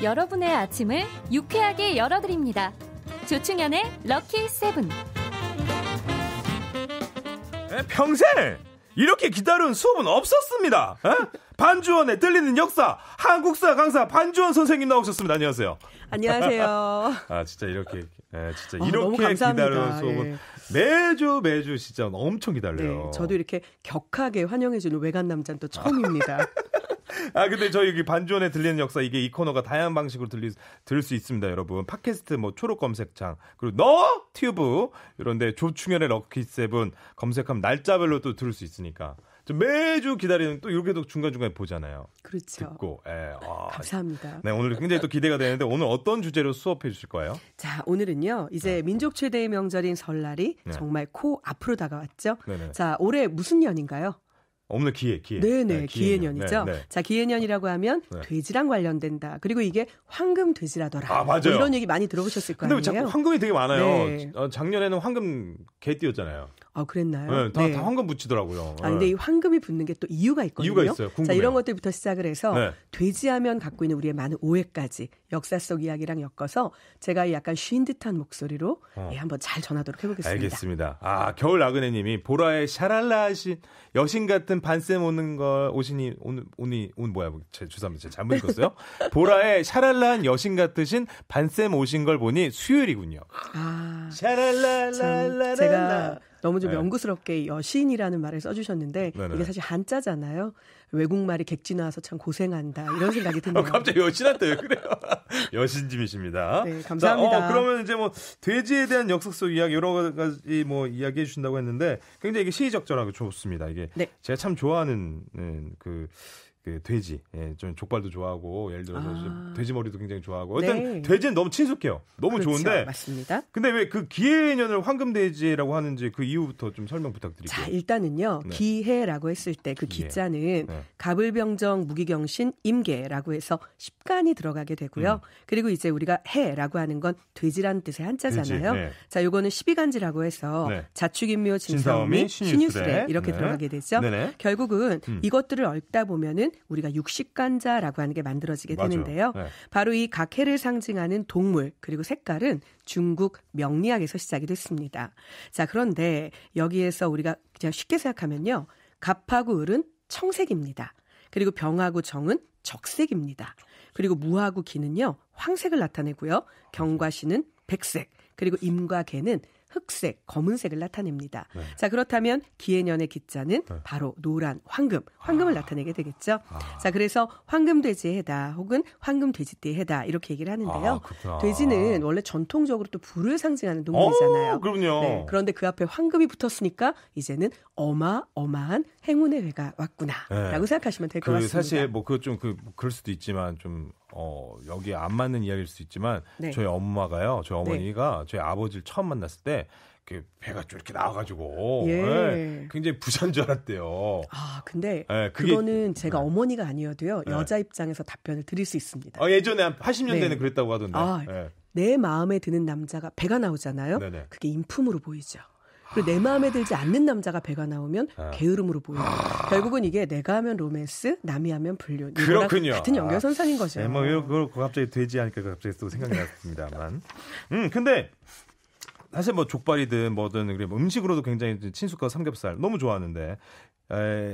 여러분의 아침을 유쾌하게 열어드립니다. 조충현의 럭키 세븐. 평생 이렇게 기다려온 수업은 없었습니다. 반주원의 들리는 역사 한국사 강사 반주원 선생님 나오셨습니다. 안녕하세요. 안녕하세요. 아 진짜 이렇게 이렇게 기다려온 수업은 매주 진짜 엄청 기다려요. 네, 저도 이렇게 격하게 환영해주는 외간 남자는 또 처음입니다. 근데 저희 여기 반주원에 들리는 역사 이 코너가 다양한 방식으로 들을 수 있습니다, 여러분. 팟캐스트 초록 검색창 그리고 튜브 이런데 조충현의 럭키세븐 검색하면 날짜별로 또 들을 수 있으니까 매주 기다리는 또 이렇게도 중간중간에 보잖아요. 그렇죠. 듣고. 감사합니다. 네, 오늘 굉장히 또 기대가 되는데 오늘 어떤 주제로 수업해 주실 거예요? 자, 오늘은요. 이제 민족 최대의 명절인 설날이 정말 코 앞으로 다가왔죠. 네네. 자, 올해 무슨 년인가요? 오늘 기해. 네네, 기해년이죠. 네. 자, 기해년이라고 하면 돼지랑 관련된다. 그리고 이게 황금 돼지라더라. 맞아요. 이런 얘기 많이 들어보셨을 거예요. 근데 자꾸 황금이 되게 많아요. 네. 작년에는 황금 개띠였잖아요. 그랬나요? 네, 다 황금 붙이더라고요. 근데 이 황금이 붙는 게 또 이유가 있거든요. 이유가 있어요. 궁금해요. 자, 이런 것들부터 시작을 해서 돼지하면 갖고 있는 우리의 많은 오해까지 역사 속 이야기랑 엮어서 제가 약간 쉰 듯한 목소리로 한번 잘 전하도록 해보겠습니다. 알겠습니다. 겨울 나그네님이 보라의 샤랄라 하신 여신 같은 반쌤 오시니 오늘 뭐야? 죄송합니다. 제가 잘못 읽었어요. 보라의 샤랄라한 여신 같으신 반쌤 오신 걸 보니 수요일이군요. 샤랄라라라라. 제가 너무 좀 명구스럽게 여신이라는 말을 써주셨는데 이게 사실 한자잖아요. 외국말이 객지 나와서 참 고생한다 이런 생각이 드네요. 갑자기 여신한테 왜 그래요? 여신님이십니다. 네, 감사합니다. 자, 그러면 이제 돼지에 대한 역사 속 이야기 여러 가지 이야기해 주신다고 했는데 굉장히 이게 시의적절하고 좋습니다. 이게 제가 참 좋아하는 그 돼지, 좀 족발도 좋아하고 예를 들어서 돼지 머리도 굉장히 좋아하고 일단 돼지는 너무 친숙해요. 너무 그렇죠, 좋은데 맞습니다. 근데 왜 그 기해년을 황금돼지라고 하는지 그 이유부터 좀 설명 부탁드릴게요. 자, 일단은요. 기해라고 했을 때 그 기자는 갑을병정 무기경신 임계라고 해서 10간이 들어가게 되고요. 그리고 이제 우리가 해라고 하는 건 돼지라는 뜻의 한자잖아요. 자, 요거는 12간지라고 해서 자축인묘 진사오미 신유술에 이렇게 들어가게 되죠. 결국은 이것들을 얽다 보면은 우리가 육식간자라고 하는 게 만들어지게 되는데요. 바로 이 각 해를 상징하는 동물 그리고 색깔은 중국 명리학에서 시작이 됐습니다. 자, 그런데 여기에서 우리가 그냥 쉽게 생각하면요. 갑하고 을은 청색입니다. 그리고 병하고 정은 적색입니다. 그리고 무하고 기는요. 황색을 나타내고요. 경과 신은 백색, 그리고 임과 개는 흑색, 검은색을 나타냅니다. 자, 그렇다면 기해년의 기자는 바로 노란, 황금을 나타내게 되겠죠. 자, 그래서 황금돼지의 해다 혹은 황금돼지띠의 해다 이렇게 얘기를 하는데요. 돼지는 원래 전통적으로 또 불을 상징하는 동물이잖아요. 그럼요. 네, 그런데 그 앞에 황금이 붙었으니까 이제는 어마어마한 행운의 해가 왔구나라고 생각하시면 될 것 같습니다. 사실 그거 좀 그럴 수도 있지만 좀 여기에 안 맞는 이야기일 수 있지만 저희 엄마가요, 저희 어머니가 저희 아버지를 처음 만났을 때 배가 좀 이렇게 나와가지고 굉장히 부자인 줄 알았대요. 근데 그거는 제가 어머니가 아니어도요 여자 입장에서 답변을 드릴 수 있습니다. 예전에 한 80년대에는 그랬다고 하던데. 내 마음에 드는 남자가 배가 나오잖아요. 그게 인품으로 보이죠. 그리고 내 마음에 들지 않는 남자가 배가 나오면 게으름으로 보여요. 결국은 이게 내가 하면 로맨스, 남이 하면 불륜. 그렇군요. 같은 연결선상인 거죠. 그걸 갑자기 돼지 하니까 갑자기 또 생각이 났습니다만. 근데 사실 족발이든 뭐든 음식으로도 굉장히 친숙한 삼겹살 너무 좋아하는데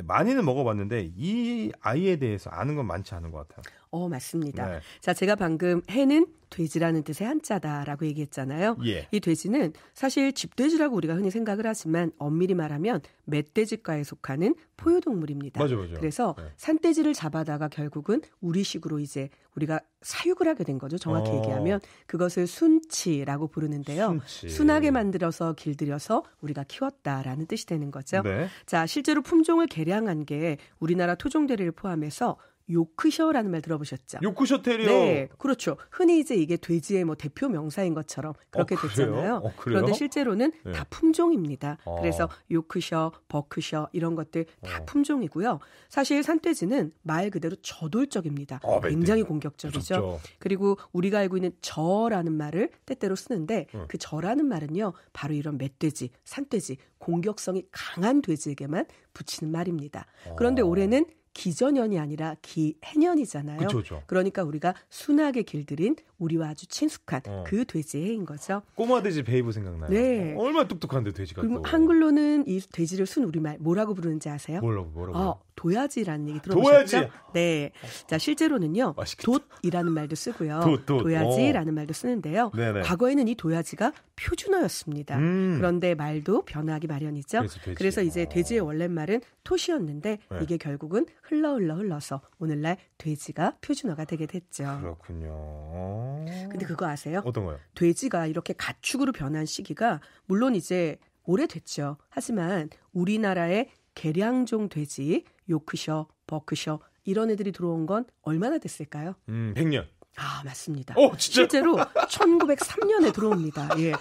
많이는 먹어봤는데 이 아이에 대해서 아는 건 많지 않은 것 같아요. 맞습니다. 자, 제가 방금 해는 돼지라는 뜻의 한자다라고 얘기했잖아요. 이 돼지는 사실 집돼지라고 우리가 흔히 생각을 하지만 엄밀히 말하면 멧돼지과에 속하는 포유동물입니다. 맞아. 그래서 산돼지를 잡아다가 결국은 우리식으로 이제 우리가 사육을 하게 된 거죠. 정확히 얘기하면 그것을 순치라고 부르는데요. 순하게 만들어서 길들여서 우리가 키웠다라는 뜻이 되는 거죠. 자, 실제로 품종을 개량한 게 우리나라 토종대리를 포함해서 요크셔라는 말 들어보셨죠? 요크셔 테리어. 네, 그렇죠. 흔히 이제 이게 돼지의 대표 명사인 것처럼 그렇게 됐잖아요. 그런데 실제로는 다 품종입니다. 그래서 요크셔, 버크셔 이런 것들 다 품종이고요. 사실 산돼지는 말 그대로 저돌적입니다. 굉장히 공격적이죠. 무섭죠. 그리고 우리가 알고 있는 저라는 말을 때때로 쓰는데 그 저라는 말은요. 바로 이런 멧돼지, 산돼지, 공격성이 강한 돼지에게만 붙이는 말입니다. 그런데 올해는 기전연이 아니라 기해년이잖아요. 그쵸. 그러니까 우리가 순하게 길들인 우리와 아주 친숙한 그 돼지의 해인 거죠. 꼬마 돼지 베이브 생각나요? 네. 얼마나 똑똑한데 돼지가 또. 한글로는 이 돼지를 순우리말 뭐라고 부르는지 아세요? 뭐라고? 도야지라는 얘기 들어보셨죠? 도야지. 네. 자, 실제로는요. 맛있겠다. 돛이라는 말도 쓰고요. 도야지라는 말도 쓰는데요. 네네. 과거에는 이 도야지가 표준어였습니다. 그런데 말도 변화하기 마련이죠. 그래서 이제 돼지의 원래 말은 톳이었는데 이게 결국은 흘러서 오늘날 돼지가 표준어가 되게 됐죠. 그렇군요. 근데 그거 아세요? 어떤 거요? 돼지가 이렇게 가축으로 변한 시기가 물론 이제 오래됐죠. 하지만 우리나라의 개량종 돼지, 요크셔, 버크셔 이런 애들이 들어온 건 얼마나 됐을까요? 100년. 아, 맞습니다. 진짜? 실제로 1903년에 들어옵니다. 예.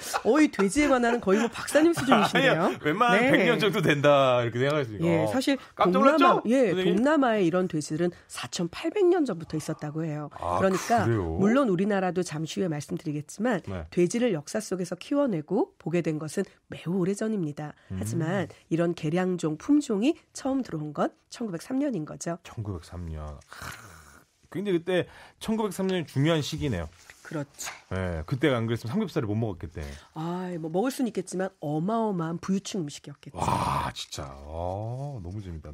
이 돼지에 관한은 거의 뭐 박사님 수준이신데요. 아니요. 웬만하면 100년 정도 된다 이렇게 생각했으니까. 예, 사실 동남아의 이런 돼지들은 4,800년 전부터 있었다고 해요. 그러니까 그래요? 물론 우리나라도 잠시 후에 말씀드리겠지만 돼지를 역사 속에서 키워내고 보게 된 것은 매우 오래전입니다. 하지만 이런 개량종 품종이 처음 들어온 건 1903년인 거죠. 1903년. 굉장히 그때 1903년이 중요한 시기네요. 그렇죠. 네, 그때가 안 그랬으면 삼겹살을 못 먹었겠대. 뭐 먹을 수는 있겠지만 어마어마한 부유층 음식이었겠죠. 와, 진짜. 너무 재밌다.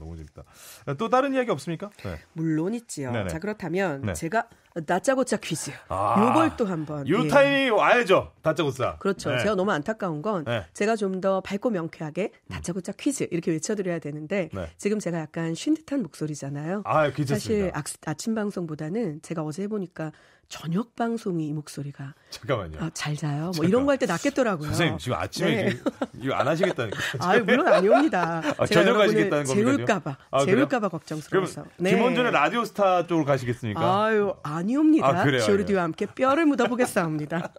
또 다른 이야기 없습니까? 네. 물론 있지요. 네네. 자, 그렇다면 네. 제가 다짜고짜 퀴즈. 요걸 또 한번. 요 타임이 와야죠. 다짜고짜. 그렇죠. 네. 제가 너무 안타까운 건 제가 좀 더 밝고 명쾌하게 다짜고짜 퀴즈 이렇게 외쳐드려야 되는데 지금 제가 약간 쉰 듯한 목소리잖아요. 괜찮습니다. 사실 아침 방송보다는 제가 어제 해보니까 저녁 방송이 이 목소리가 잠깐만요. 잘 자요. 뭐 이런 거 할 때 낫겠더라고요. 선생님 지금 아침에 이거 안 하시겠다니까. 물론 아니옵니다. 저녁 가시겠다는 겁니까? 재울까봐 걱정스러워서. 그럼 김원준의 라디오 스타 쪽으로 가시겠습니까? 아니옵니다. 조르디와 함께 뼈를 묻어보겠사옵니다.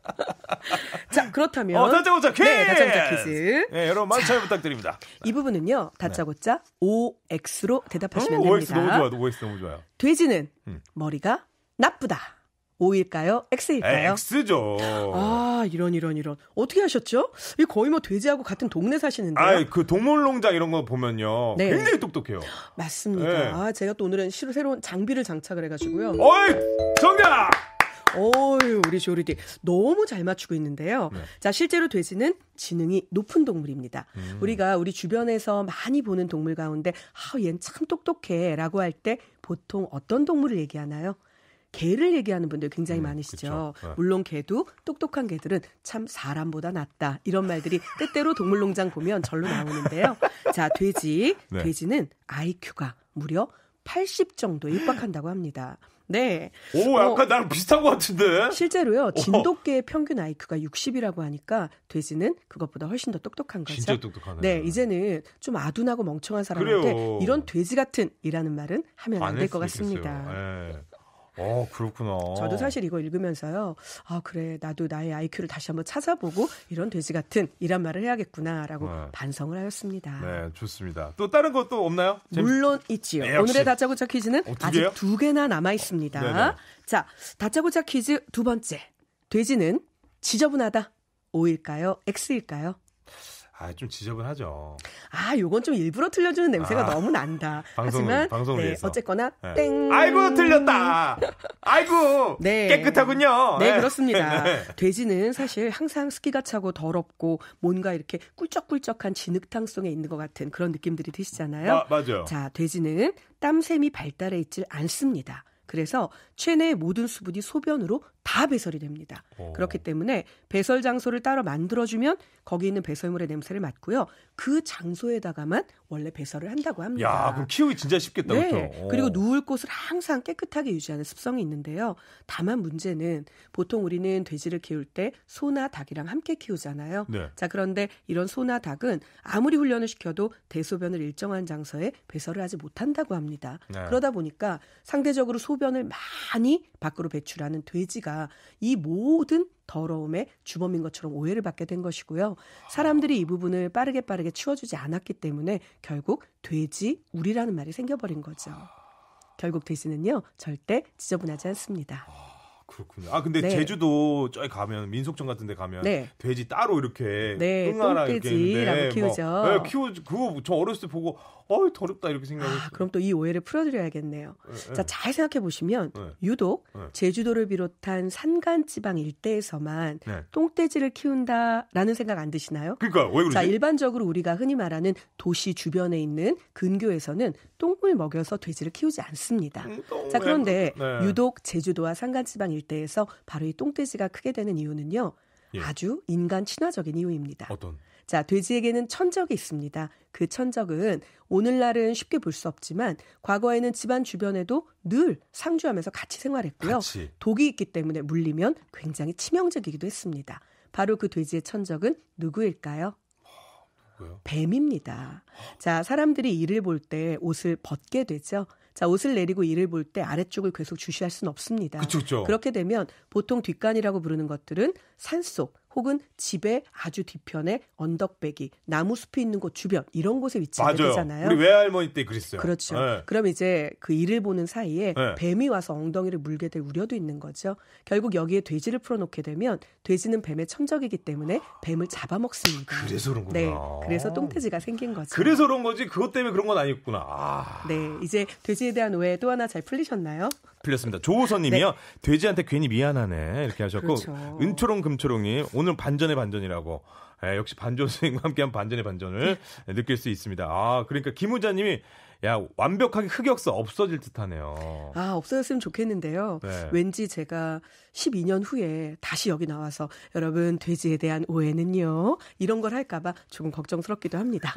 자, 그렇다면 다짜고짜 퀴즈. 다짜고짜 퀴즈. 네, 여러분 많은 참여 부탁드립니다. 이 부분은요, 다짜고짜 OX로 대답하시면 OX 됩니다. OX 너무 좋아요. 돼지는 머리가 나쁘다. O일까요? X일까요? X죠. 이런. 어떻게 하셨죠? 이 거의 뭐 돼지하고 같은 동네 사시는데요. 그 동물농장 이런 거 보면요. 굉장히 똑똑해요. 맞습니다. 네. 제가 또 오늘은 새로운 장비를 장착을 해가지고요. 정답! 우리 조르디 너무 잘 맞추고 있는데요. 자, 실제로 돼지는 지능이 높은 동물입니다. 우리가 우리 주변에서 많이 보는 동물 가운데 얘는 참 똑똑해라고 할 때 보통 어떤 동물을 얘기하나요? 개를 얘기하는 분들 굉장히 많으시죠. 물론 개도 똑똑한 개들은 참 사람보다 낫다. 이런 말들이 때때로 동물농장 보면 절로 나오는데요. 자, 돼지는 IQ가 무려 80 정도에 육박한다고 합니다. 네. 약간 나랑 비슷한 것 같은데? 실제로요. 진돗개의 평균 IQ가 60이라고 하니까 돼지는 그것보다 훨씬 더 똑똑한 거죠. 진짜 똑똑하네. 네, 이제는 좀 아둔하고 멍청한 사람한테 이런 돼지 같은 이라는 말은 하면 안 될 것 같습니다. 네. 그렇구나. 저도 사실 이거 읽으면서요. 그래, 나도 나의 IQ를 다시 한번 찾아보고 이런 돼지 같은 이란 말을 해야겠구나라고 반성을 하였습니다. 네, 좋습니다. 또 다른 것도 없나요? 물론 있지요. 오늘의 다짜고짜 퀴즈는 아직 2개나 남아 있습니다. 네네. 자, 다짜고짜 퀴즈 2번째. 돼지는 지저분하다. O일까요? X일까요? 좀 지저분하죠. 요건 좀 일부러 틀려주는 냄새가 너무 난다. 하지만 어쨌거나 땡. 아이고 틀렸다. 아이고 깨끗하군요. 네, 그렇습니다. 돼지는 사실 항상 습기가 차고 더럽고 뭔가 이렇게 꿀쩍꿀쩍한 진흙탕 속에 있는 것 같은 그런 느낌들이 드시잖아요. 맞아요. 자, 돼지는 땀샘이 발달해 있질 않습니다. 그래서 체내의 모든 수분이 소변으로 다 배설이 됩니다. 그렇기 때문에 배설 장소를 따로 만들어주면 거기 있는 배설물의 냄새를 맡고요. 그 장소에다가만 원래 배설을 한다고 합니다. 그럼 키우기 진짜 쉽겠다. 네. 그렇죠? 그리고 누울 곳을 항상 깨끗하게 유지하는 습성이 있는데요. 다만 문제는 보통 우리는 돼지를 키울 때 소나 닭이랑 함께 키우잖아요. 네. 자, 그런데 이런 소나 닭은 아무리 훈련을 시켜도 대소변을 일정한 장소에 배설을 하지 못한다고 합니다. 그러다 보니까 상대적으로 소변을 많이 밖으로 배출하는 돼지가 이 모든 더러움의 주범인 것처럼 오해를 받게 된 것이고요. 사람들이 이 부분을 빠르게 치워주지 않았기 때문에 결국 돼지우리라는 말이 생겨버린 거죠. 결국 돼지는요, 절대 지저분하지 않습니다. 그렇군요. 아 근데 네. 제주도 저기 가면 민속촌 같은 데 가면 네. 돼지 따로 이렇게 네, 똥하나 이렇게 똥돼지라고 키우죠. 네, 키우죠. 그거 저 어렸을 때 보고 더럽다 이렇게 생각했어요. 그럼 또 이 오해를 풀어드려야겠네요. 네, 자, 잘 생각해 보시면 네. 유독 네. 제주도를 비롯한 산간지방 일대에서만 네. 똥돼지를 키운다라는 생각 안 드시나요? 그러니까 왜 그러지? 자, 일반적으로 우리가 흔히 말하는 도시 주변에 있는 근교에서는 똥을 먹여서 돼지를 키우지 않습니다. 자, 그런데 네. 유독 제주도와 산간지방 일대에서 바로 이 똥돼지가 크게 되는 이유는요. 예. 아주 인간 친화적인 이유입니다. 어떤? 자, 돼지에게는 천적이 있습니다. 그 천적은 오늘날은 쉽게 볼 수 없지만 과거에는 집안 주변에도 늘 상주하면서 같이 생활했고요. 같이. 독이 있기 때문에 물리면 굉장히 치명적이기도 했습니다. 바로 그 돼지의 천적은 누구일까요? 누구요? 뱀입니다. 자, 사람들이 이를 볼 때 옷을 벗게 되죠. 자, 옷을 내리고 이를 볼 때 아래쪽을 계속 주시할 수는 없습니다. 그쵸. 그렇게 되면 보통 뒷간이라고 부르는 것들은 산속 혹은 집의 아주 뒤편에 언덕배기, 나무 숲이 있는 곳 주변 이런 곳에 위치하게 맞아요. 되잖아요. 우리 외할머니 때 그랬어요. 그렇죠. 네. 그럼 이제 그 이를 보는 사이에 네. 뱀이 와서 엉덩이를 물게 될 우려도 있는 거죠. 결국 여기에 돼지를 풀어놓게 되면 돼지는 뱀의 천적이기 때문에 뱀을 잡아먹습니다. 그래서 그런구나. 네, 그래서 똥돼지가 생긴 거죠. 그래서 그런 거지 그것 때문에 그런 건 아니었구나. 아. 네, 이제 돼지에 대한 오해 또 하나 잘 풀리셨나요? 풀렸습니다. 조호선님이요. 네. 돼지한테 괜히 미안하네 이렇게 하셨고 그렇죠. 은초롱 금초롱님 오늘 반전의 반전이라고. 역시 반전 선생님과 함께한 반전의 반전을 느낄 수 있습니다. 아 그러니까 김우자님이 야 완벽하게 흑역사 없어질 듯하네요. 아, 없어졌으면 좋겠는데요. 네. 왠지 제가 12년 후에 다시 여기 나와서 여러분 돼지에 대한 오해는요 이런 걸 할까봐 조금 걱정스럽기도 합니다.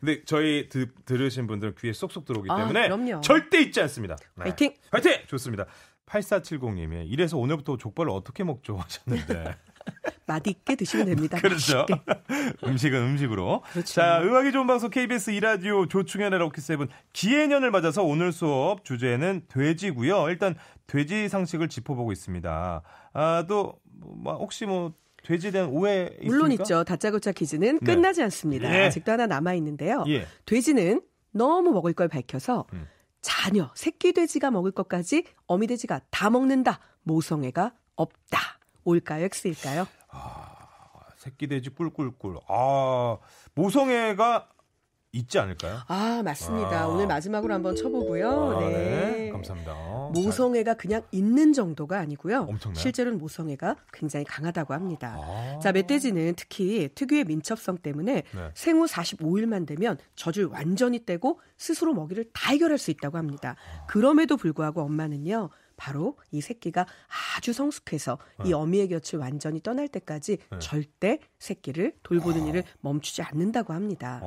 근데 저희 들으신 분들은 귀에 쏙쏙 들어오기 때문에 그럼요. 절대 잊지 않습니다. 네. 화이팅! 화이팅! 좋습니다. 8470님이 이래서 오늘부터 족발을 어떻게 먹죠 하셨는데 맛있게 드시면 됩니다. 그렇죠. 맛있게. 음식은 음식으로. 그렇죠. 자, 음악이 좋은 방송 KBS 2라디오 조충현의 럭키세븐 기해년을 맞아서 오늘 수업 주제는 돼지고요. 일단 돼지 상식을 짚어보고 있습니다. 아, 또 혹시 돼지에 대한 오해 있습니까? 물론 있죠. 다짜고짜 퀴즈는 네. 끝나지 않습니다. 예. 아직도 하나 남아있는데요. 예. 돼지는 너무 먹을 걸 밝혀서 자녀, 새끼 돼지가 먹을 것까지 어미 돼지가 다 먹는다. 모성애가 없다. 올까요? X일까요? 새끼 돼지 꿀꿀꿀. 아, 모성애가 있지 않을까요? 아, 맞습니다. 오늘 마지막으로 한번 쳐보고요. 네. 감사합니다. 모성애가 그냥 있는 정도가 아니고요. 엄청나요? 실제로는 모성애가 굉장히 강하다고 합니다. 자, 멧돼지는 특히 특유의 민첩성 때문에 네. 생후 45일만 되면 젖을 완전히 떼고 스스로 먹이를 다 해결할 수 있다고 합니다. 그럼에도 불구하고 엄마는요. 바로 이 새끼가 아주 성숙해서 이 어미의 곁을 완전히 떠날 때까지 절대 새끼를 돌보는 일을 멈추지 않는다고 합니다.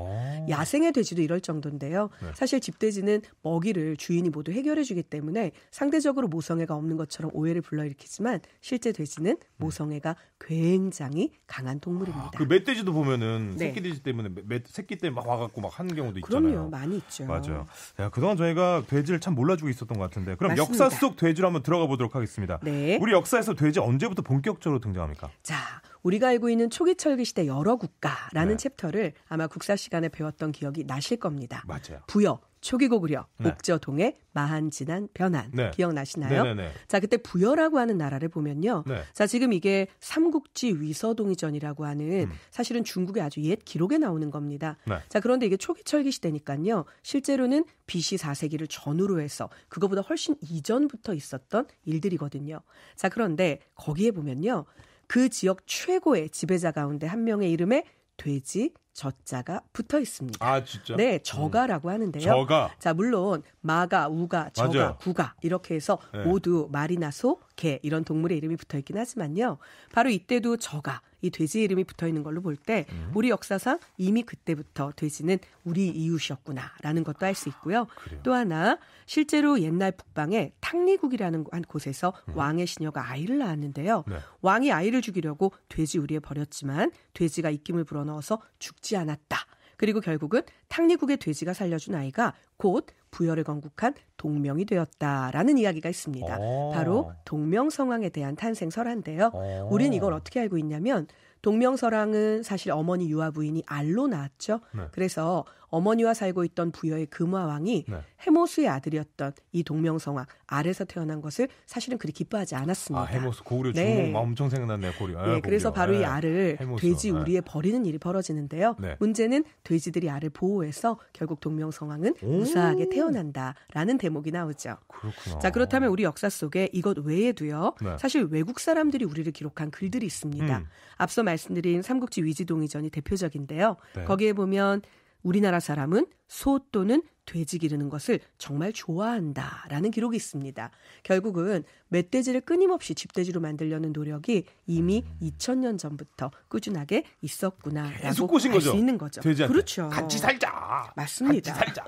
야생의 돼지도 이럴 정도인데요. 사실 집돼지는 먹이를 주인이 모두 해결해주기 때문에 상대적으로 모성애가 없는 것처럼 오해를 불러일으키지만 실제 돼지는 모성애가 굉장히 강한 동물입니다. 그 멧돼지도 보면은 네. 새끼 돼지 때문에 새끼 때문에 막 와갖고 막 하는 경우도 있잖아요. 그럼요. 많이 있죠. 맞아요. 야, 그동안 저희가 돼지를 참 몰라주고 있었던 것 같은데 그럼 맞습니다. 역사 속 돼지로 한번 들어가 보도록 하겠습니다. 네. 우리 역사에서 돼지 언제부터 본격적으로 등장합니까? 자, 우리가 알고 있는 초기철기 시대 여러 국가라는 네. 챕터를 아마 국사 시간에 배웠던 기억이 나실 겁니다. 맞아요. 부여, 초기고구려, 네. 옥저동해, 마한진한, 변한 네. 기억나시나요? 네네네. 자, 그때 부여라고 하는 나라를 보면요. 네. 자, 지금 이게 삼국지 위서동의전이라고 하는 사실은 중국의 아주 옛 기록에 나오는 겁니다. 네. 자, 그런데 이게 초기철기 시대니까요. 실제로는 BC 4세기를 전후로 해서 그거보다 훨씬 이전부터 있었던 일들이거든요. 자, 그런데 거기에 보면요. 그 지역 최고의 지배자 가운데 한 명의 이름에 돼지 저자가 붙어 있습니다. 아 진짜? 네, 저가라고 하는데요. 저가. 자, 물론 마가, 우가, 저가, 맞아요. 구가 이렇게 해서 네. 모두 말이나 소, 개 이런 동물의 이름이 붙어 있긴 하지만요. 바로 이때도 저가, 이 돼지 이름이 붙어 있는 걸로 볼 때 우리 역사상 이미 그때부터 돼지는 우리 이웃이었구나라는 것도 알 수 있고요. 그래요. 또 하나 실제로 옛날 북방에 탕리국이라는 한 곳에서 왕의 시녀가 아이를 낳았는데요. 네. 왕이 아이를 죽이려고 돼지 우리에 버렸지만 돼지가 입김을 불어넣어서 죽지 않았다. 그리고 결국은 탕리국의 돼지가 살려준 아이가 곧 부여를 건국한 동명이 되었다라는 이야기가 있습니다. 오. 바로 동명성왕에 대한 탄생 설화인데요. 우린 이걸 어떻게 알고 있냐면 동명서랑은 사실 어머니 유아 부인이 알로 낳았죠. 네. 그래서 어머니와 살고 있던 부여의 금화왕이 네. 해모수의 아들이었던 이 동명성왕 알에서 태어난 것을 사실은 그리 기뻐하지 않았습니다. 해모수 고구려 네. 주먹 엄청 생각났네요. 고구려. 네, 그래서 바로 이 알을 해모수. 돼지 우리에 버리는 일이 벌어지는데요. 네. 문제는 돼지들이 알을 보호해서 결국 동명성왕은 무사하게 태어난다라는 대목이 나오죠. 그렇구나. 자, 그렇다면 우리 역사 속에 이것 외에도요. 네. 사실 외국 사람들이 우리를 기록한 글들이 있습니다. 앞서 말씀드린 삼국지 위지동의전이 대표적인데요. 네. 거기에 보면 우리나라 사람은 소 또는 돼지 기르는 것을 정말 좋아한다라는 기록이 있습니다. 결국은 멧돼지를 끊임없이 집돼지로 만들려는 노력이 이미 2000년 전부터 꾸준하게 있었구나라고 알 수 있는 거죠. 돼지한테. 그렇죠. 같이 살자. 맞습니다. 같이 살자.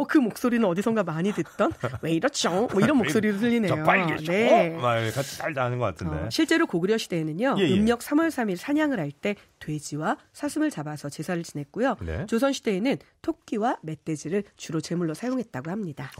그 목소리는 어디선가 많이 듣던 왜 이렇죠? 뭐 이런 목소리로 들리네요. 저 빨리 네. 같이 살자 하는 것 같은데. 실제로 고구려 시대에는요. 예. 음력 3월 3일 사냥을 할 때 돼지와 사슴을 잡아서 제사를 지냈고요. 네. 조선 시대에는 토끼와 멧돼지를 주로 제물로 사용했다고 합니다.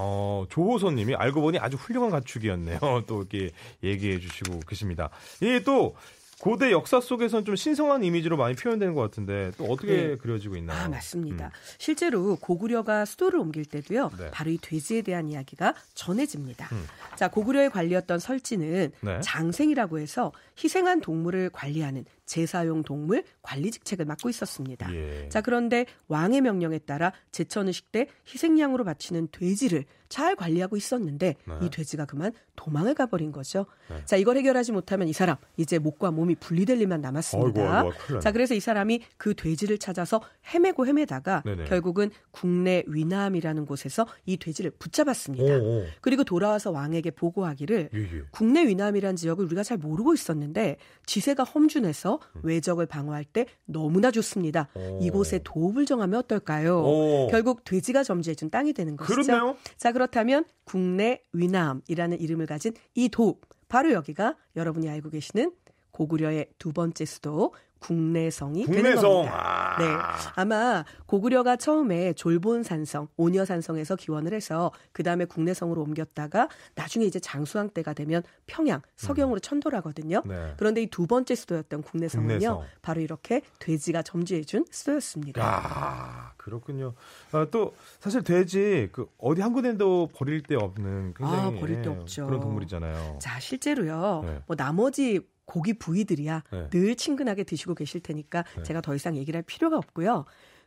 조호선님이 알고 보니 아주 훌륭한 가축이었네요. 또 이렇게 얘기해 주시고 계십니다. 이게 또 고대 역사 속에서는 좀 신성한 이미지로 많이 표현되는 것 같은데 또 어떻게 그려지고 있나요? 맞습니다. 실제로 고구려가 수도를 옮길 때도요. 네. 바로 이 돼지에 대한 이야기가 전해집니다. 자, 고구려의 관리였던 설지는 네. 장생이라고 해서 희생한 동물을 관리하는 제사용 동물 관리 직책을 맡고 있었습니다. 예. 자, 그런데 왕의 명령에 따라 제천의식 때 희생양으로 바치는 돼지를 잘 관리하고 있었는데 네. 이 돼지가 그만 도망을 가버린 거죠. 네. 자, 이걸 해결하지 못하면 이 사람 이제 목과 몸이 분리될 일만 남았습니다. 아이고, 자, 그래서 이 사람이 그 돼지를 찾아서 헤매다가 네네. 결국은 국내 위남이라는 곳에서 이 돼지를 붙잡았습니다. 오. 그리고 돌아와서 왕에게 보고하기를 예. 국내 위남이라는 지역을 우리가 잘 모르고 있었는데 지세가 험준해서 외적을 방어할 때 너무나 좋습니다. 이곳에 도읍을 정하면 어떨까요? 결국 돼지가 점지해준 땅이 되는 것이죠. 그렇네요. 자, 그렇다면 국내 위남이라는 이름을 가진 이 도읍, 바로 여기가 여러분이 알고 계시는 고구려의 두 번째 수도 국내성이 되는 겁니다. 네, 아마 고구려가 처음에 졸본산성, 오녀산성에서 기원을 해서 그 다음에 국내성으로 옮겼다가 나중에 이제 장수왕 때가 되면 평양, 서경으로 천도하거든요. 네. 그런데 이 두 번째 수도였던 국내성은요, 국내성. 바로 이렇게 돼지가 점지해준 수도였습니다. 그렇군요. 또 사실 돼지 어디 한 군데도 버릴 데 없는 굉장히 버릴 데 없죠. 그런 동물이잖아요. 자, 실제로요. 네. 나머지 고기 부위들이야 네. 늘 친근하게 드시고 계실 테니까 제가 더 이상 얘기를 할 필요가 없고요.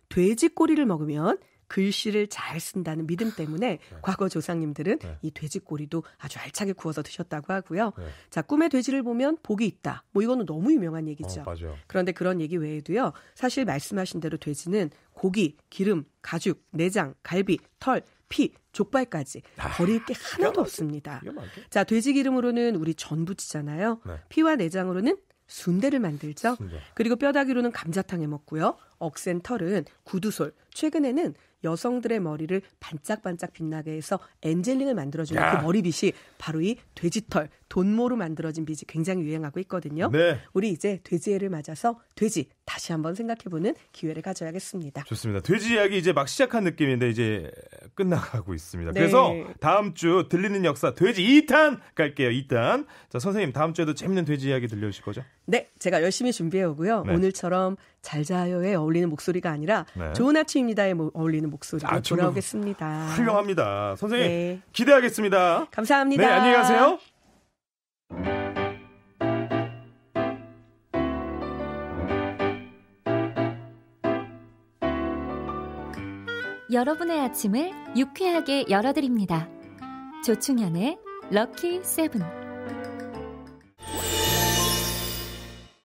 돼지 꼬리를 먹으면 글씨를 잘 쓴다는 믿음 때문에 과거 조상님들은 이 돼지 꼬리도 아주 알차게 구워서 드셨다고 하고요. 자, 꿈에 돼지를 보면 복이 있다. 뭐 이거는 너무 유명한 얘기죠. 맞아요. 그런데 그런 얘기 외에도요. 사실 말씀하신 대로 돼지는 고기, 기름, 가죽, 내장, 갈비, 털, 피, 족발까지 버릴 게 하나도 없습니다. 자, 돼지 기름으로는 우리 전 부치잖아요. 네. 피와 내장으로는 순대를 만들죠. 순대. 그리고 뼈다귀로는 감자탕 해 먹고요. 억센 털은 구두솔, 최근에는 여성들의 머리를 반짝반짝 빛나게 해서 엔젤링을 만들어주는 그 머리빗이 바로 이 돼지털, 돈모로 만들어진 빗이 굉장히 유행하고 있거든요. 네. 우리 이제 돼지해를 맞아서 돼지 다시 한번 생각해보는 기회를 가져야겠습니다. 좋습니다. 돼지 이야기 이제 막 시작한 느낌인데 이제 끝나가고 있습니다. 네. 그래서 다음 주 들리는 역사 돼지 2탄 갈게요. 2탄. 자, 선생님 다음 주에도 재밌는 돼지 이야기 들려주실 거죠? 네, 제가 열심히 준비해오고요. 네. 오늘처럼 잘 자요에 어울리는 목소리가 아니라 좋은 아침입니다에 어울리는 목소리로 돌아오겠습니다. 훌륭합니다. 선생님 기대하겠습니다. 감사합니다. 네, 안녕히 가세요. 여러분의 아침을 유쾌하게 열어드립니다. 조충현의 럭키 세븐.